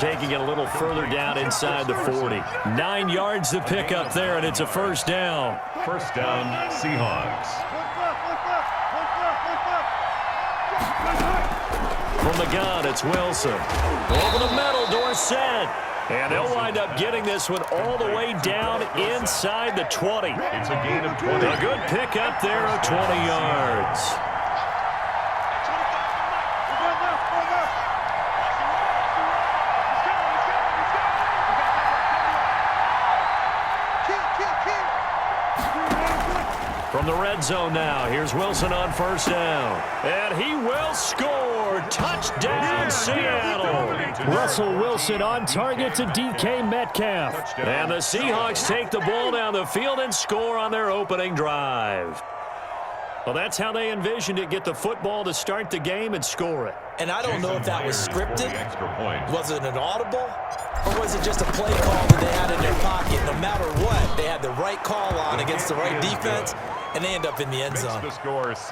Taking it a little further down inside the 40. 9 yards to pick up there, and it's a first down. First down, Seahawks. From the gun, it's Wilson. Over the middle, Dorsett. And they'll wind up getting this one all the way down inside the 20. It's a gain of 20. A good pickup there of 20 yards. From the red zone now, here's Wilson on first down. And he will score. Touchdown, Seattle. Russell Wilson on target to DK Metcalf. And the Seahawks take the ball down the field and score on their opening drive. Well, that's how they envisioned it, get the football to start the game and score it. And I don't know if that was scripted. Was it an audible? Or was it just a play call that they had in their pocket? No matter what, they had the right call on against the right defense, and they end up in the end zone.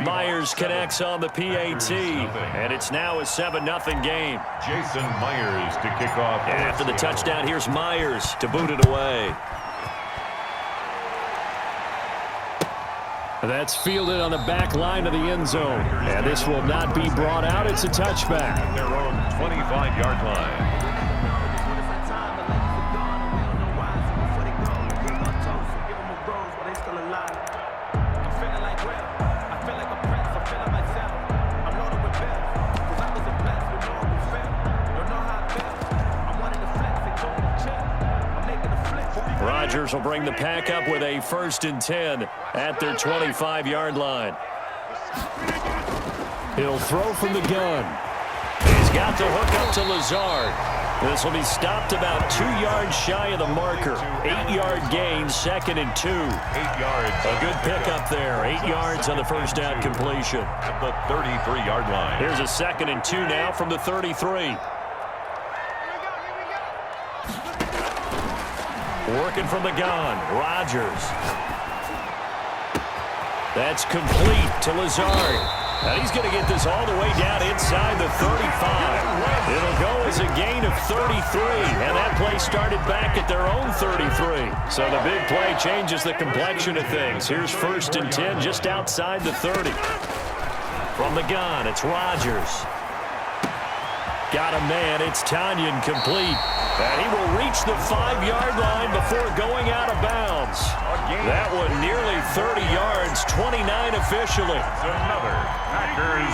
Myers connects on the PAT, and it's now a 7-0 game. Jason Myers to kick off. And after the touchdown, here's Myers to boot it away. That's fielded on the back line of the end zone. And this will not be brought out. It's a touchback. Their own 25-yard line. Rodgers will bring the pack up with a 1st and 10 at their 25-yard line. He'll throw from the gun. He's got the hook up to Lazard. This will be stopped about 2 yards shy of the marker. 8-yard gain, 2nd and 2. 8 yards. A good pickup there. 8 yards on the first down completion. At the 33-yard line. Here's a 2nd and 2 now from the 33. Working from the gun, Rodgers. That's complete to Lazard. And he's going to get this all the way down inside the 35. It'll go as a gain of 33. And that play started back at their own 33. So the big play changes the complexion of things. Here's 1st and 10 just outside the 30. From the gun, it's Rodgers. Got a man, it's Tanyan complete. And he will reach the 5-yard line before going out of bounds. That one nearly 30 yards, 29 officially. Another Packers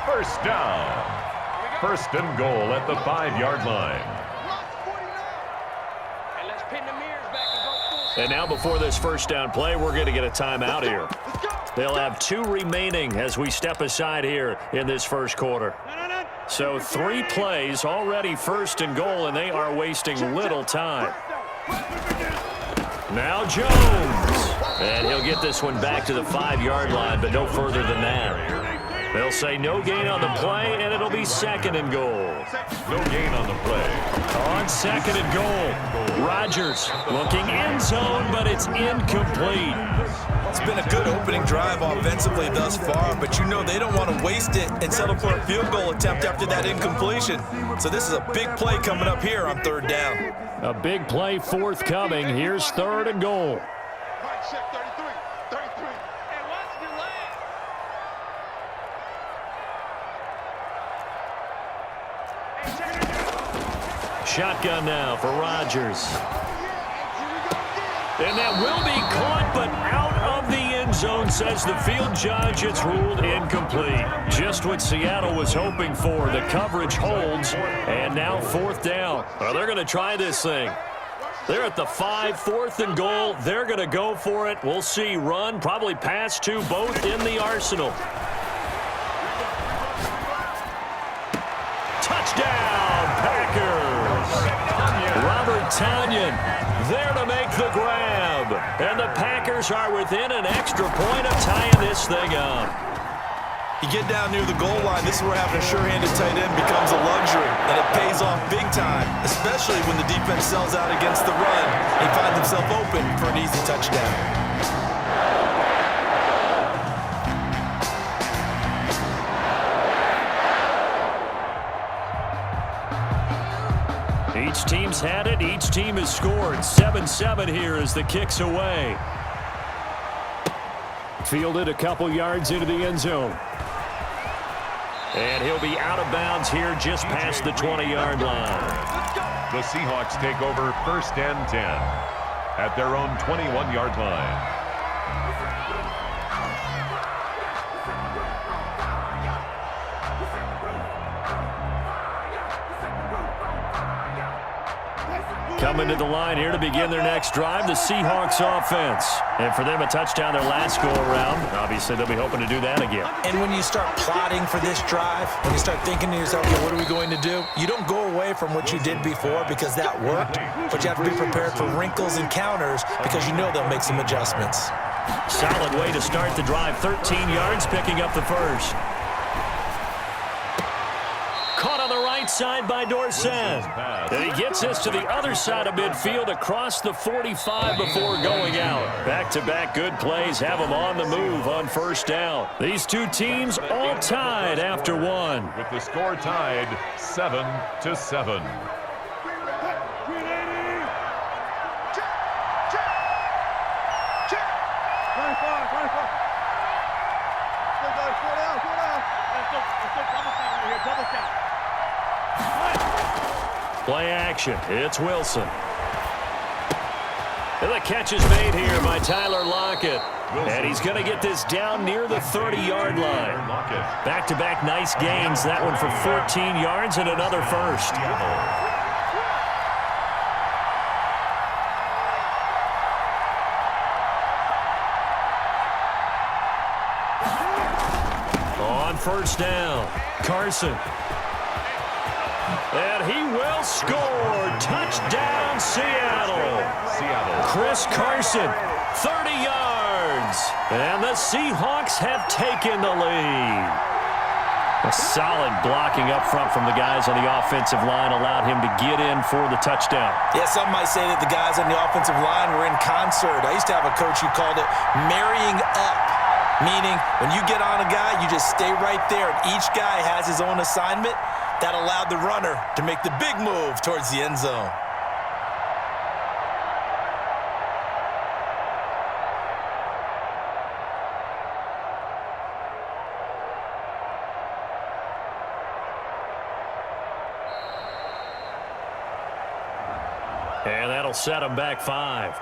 first down. 1st and goal at the 5-yard line. And now before this first down play, we're going to get a timeout here. They'll have 2 remaining as we step aside here in this first quarter. So 3 plays, already 1st and goal, and they are wasting little time. Now Jones. And he'll get this one back to the 5-yard line, but no further than that. They'll say no gain on the play, and it'll be 2nd and goal. No gain on the play. On 2nd and goal, Rodgers looking end zone, but it's incomplete. It's been a good opening drive offensively thus far, but you know they don't want to waste it and settle for a field goal attempt after that incompletion. So this is a big play coming up here on 3rd down. A big play forthcoming. Here's 3rd and goal. Shotgun now for Rodgers. And that will be caught, but out of the end zone, says the field judge. It's ruled incomplete. Just what Seattle was hoping for. The coverage holds, and now 4th down. Well, they're going to try this thing. They're at the 5, 4th and goal. They're going to go for it. We'll see. Run, probably pass to both in the arsenal. Touchdown, Packers. Robert Tanyan there to make the grab. And the Packers are within an extra point of tying this thing up. You get down near the goal line, this is where having a sure-handed tight end becomes a luxury, and it pays off big time, especially when the defense sells out against the run and finds himself open for an easy touchdown. Each team's had it. Each team has scored. 7-7 here as the kick's away. Fielded a couple yards into the end zone. And he'll be out of bounds here just past the 20-yard line. The Seahawks take over 1st and 10 at their own 21-yard line. Coming to the line here to begin their next drive, the Seahawks offense. And for them, a touchdown their last go-around. Obviously, they'll be hoping to do that again. And when you start plotting for this drive, when you start thinking to yourself, okay, what are we going to do? You don't go away from what you did before because that worked, but you have to be prepared for wrinkles and counters because you know they'll make some adjustments. Solid way to start the drive. 13 yards, picking up the first. Caught on the right side by Dorsett. And he gets us to the other side of midfield across the 45 before going out. Back-to-back good plays have them on the move on 1st down. These two teams all tied after one. With the score tied 7-7. Play action. It's Wilson. And the catch is made here by Tyler Lockett. And he's going to get this down near the 30-yard line. Back-to-back nice gains. That one for 14 yards and another first. On 1st down, Carson. And he will score. Touchdown, Seattle. Chris Carson, 30 yards. And the Seahawks have taken the lead. A solid blocking up front from the guys on the offensive line allowed him to get in for the touchdown. Yeah, some might say that the guys on the offensive line were in concert. I used to have a coach who called it marrying up, meaning when you get on a guy, you just stay right there. And each guy has his own assignment. That allowed the runner to make the big move towards the end zone. And that'll set him back 5.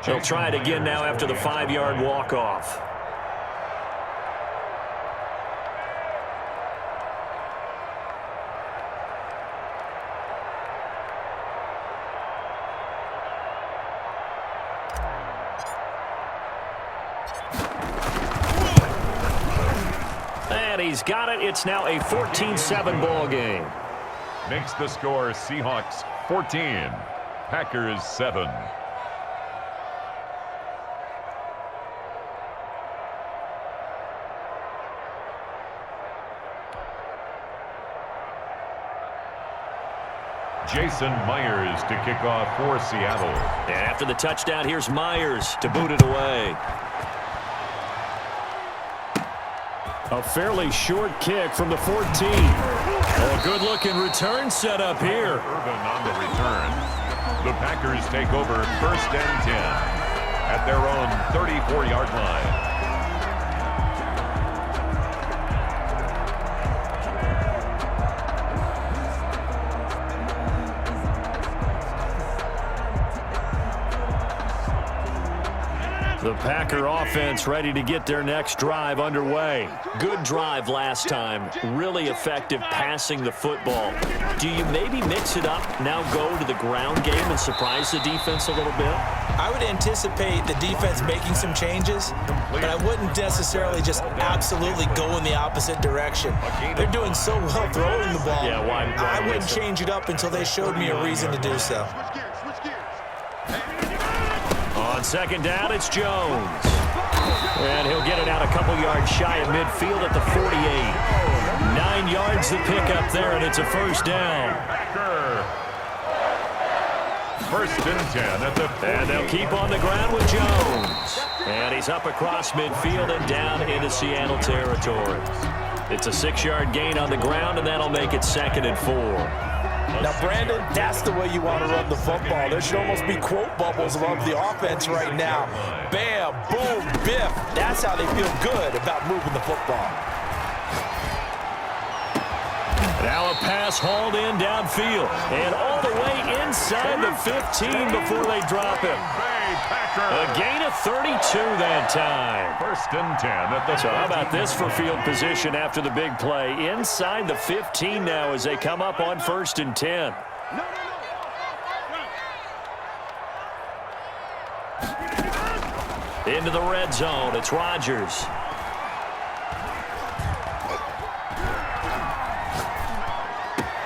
They'll try it again now after the 5-yard walk-off. And he's got it. It's now a 14-7 ball game. Makes the score Seahawks 14, Packers 7. Jason Myers to kick off for Seattle. And after the touchdown, here's Myers to boot it away. A fairly short kick from the 14. A good-looking return set up here. Urban on the return. The Packers take over 1st and 10 at their own 34-yard line. The Packer offense ready to get their next drive underway. Good drive last time. Really effective passing the football. Do you maybe mix it up, now go to the ground game and surprise the defense a little bit? I would anticipate the defense making some changes, but I wouldn't necessarily just absolutely go in the opposite direction. They're doing so well throwing the ball. Yeah, why I wouldn't change it up until they showed me a reason to do so. On 2nd down, it's Jones. And he'll get it out a couple yards shy of midfield at the 48. 9 avoids the pickup there, and it's a first down. First and 10 at the 40. And they'll keep on the ground with Jones. And he's up across midfield and down into Seattle territory. It's a 6-yard gain on the ground, and that'll make it 2nd and 4. Now, Brandon, that's the way you want to run the football. There should almost be quote bubbles above the offense right now. Bam, boom, biff. That's how they feel good about moving the football. Now a pass hauled in downfield and all the way inside the 15 before they drop him. A gain of 32 that time. First and 10 at the So how about this for field position after the big play? Inside the 15 now as they come up on 1st and 10. Into the red zone. It's Rodgers.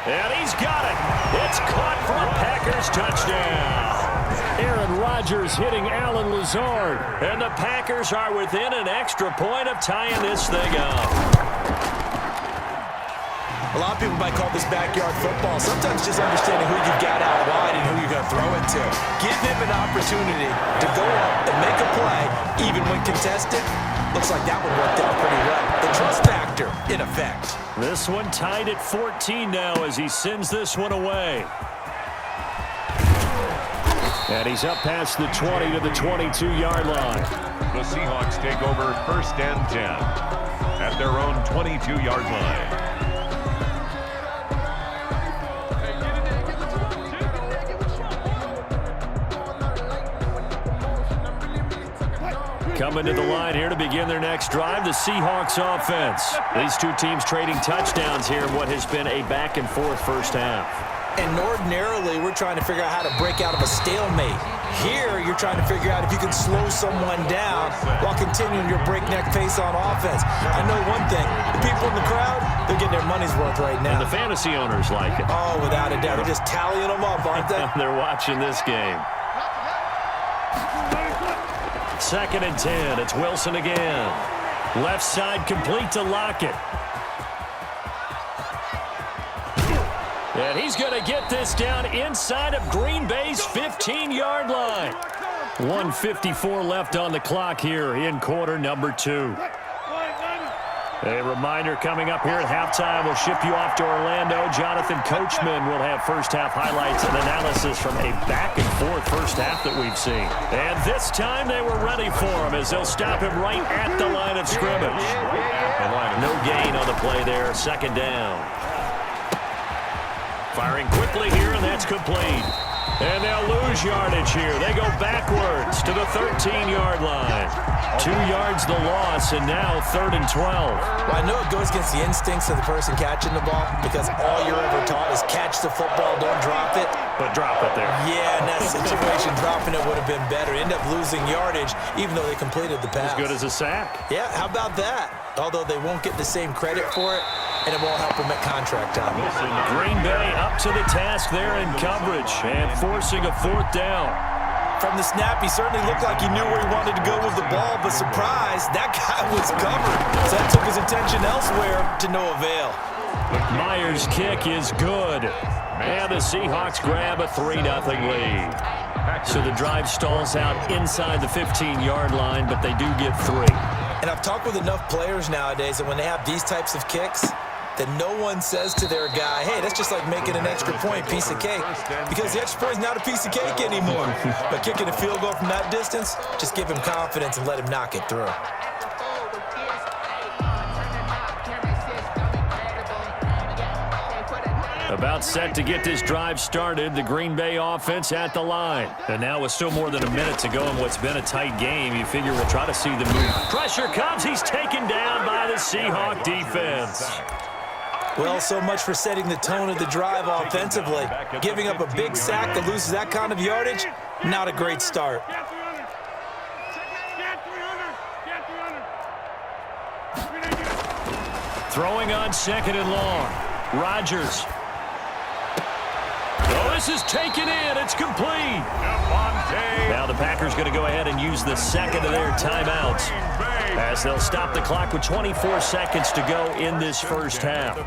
And he's got it. It's caught for a Packers touchdown. Aaron Rodgers hitting Alan Lazard. And the Packers are within an extra point of tying this thing up. A lot of people might call this backyard football. Sometimes just understanding who you've got out wide and who you're going to throw it to. Give him an opportunity to go up and make a play, even when contested. Looks like that one worked out pretty well. The trust factor in effect. This one tied at 14 now as he sends this one away. And he's up past the 20 to the 22-yard line. The Seahawks take over 1st and 10 at their own 22-yard line. Coming to the line here to begin their next drive, the Seahawks offense. These two teams trading touchdowns here in what has been a back-and-forth first half. And ordinarily, we're trying to figure out how to break out of a stalemate. Here, you're trying to figure out if you can slow someone down while continuing your breakneck pace on offense. I know one thing. The people in the crowd, they're getting their money's worth right now. And the fantasy owners like it. Oh, without a doubt. They're just tallying them up, aren't they? They're watching this game. 2nd and 10. It's Wilson again. Left side complete to Lockett. And he's going to get this down inside of Green Bay's 15-yard line. 1:54 left on the clock here in quarter number 2. A reminder coming up here at halftime, we'll ship you off to Orlando. Jonathan Coachman will have first-half highlights and analysis from a back-and-forth first half that we've seen. And this time they were ready for him as they'll stop him right at the line of scrimmage. No gain on the play there, 2nd down. Firing quickly here, and that's complete. And they'll lose yardage here. They go backwards to the 13-yard line. 2 yards the loss, and now 3rd and 12. Well, I know it goes against the instincts of the person catching the ball because all you're ever taught is catch the football, don't drop it. But drop it there. Yeah, in that situation, dropping it would have been better. End up losing yardage, even though they completed the pass. As good as a sack. Yeah, how about that? Although they won't get the same credit for it, and it won't help them at contract time. Green Bay up to the task there in coverage and forcing a 4th down. From the snap, he certainly looked like he knew where he wanted to go with the ball, but surprise, that guy was covered. So that took his attention elsewhere to no avail. Myers' kick is good. And the Seahawks grab a 3-0 lead. So the drive stalls out inside the 15-yard line, but they do get 3. And I've talked with enough players nowadays that when they have these types of kicks, that no one says to their guy, hey, that's just like making an extra point, piece of cake. Because the extra point is not a piece of cake anymore. But kicking a field goal from that distance, just give him confidence and let him knock it through. About set to get this drive started, the Green Bay offense at the line. And now with still more than a minute to go in what's been a tight game, you figure we'll try to see the move. Pressure comes. He's taken down by the Seahawk defense. Well, so much for setting the tone of the drive offensively. Giving up a big sack that loses that kind of yardage, not a great start. Throwing on 2nd and long. Rodgers. Oh, this is taken in. It's complete. Now the Packers going to go ahead and use the 2nd of their timeouts as they'll stop the clock with 24 seconds to go in this first half.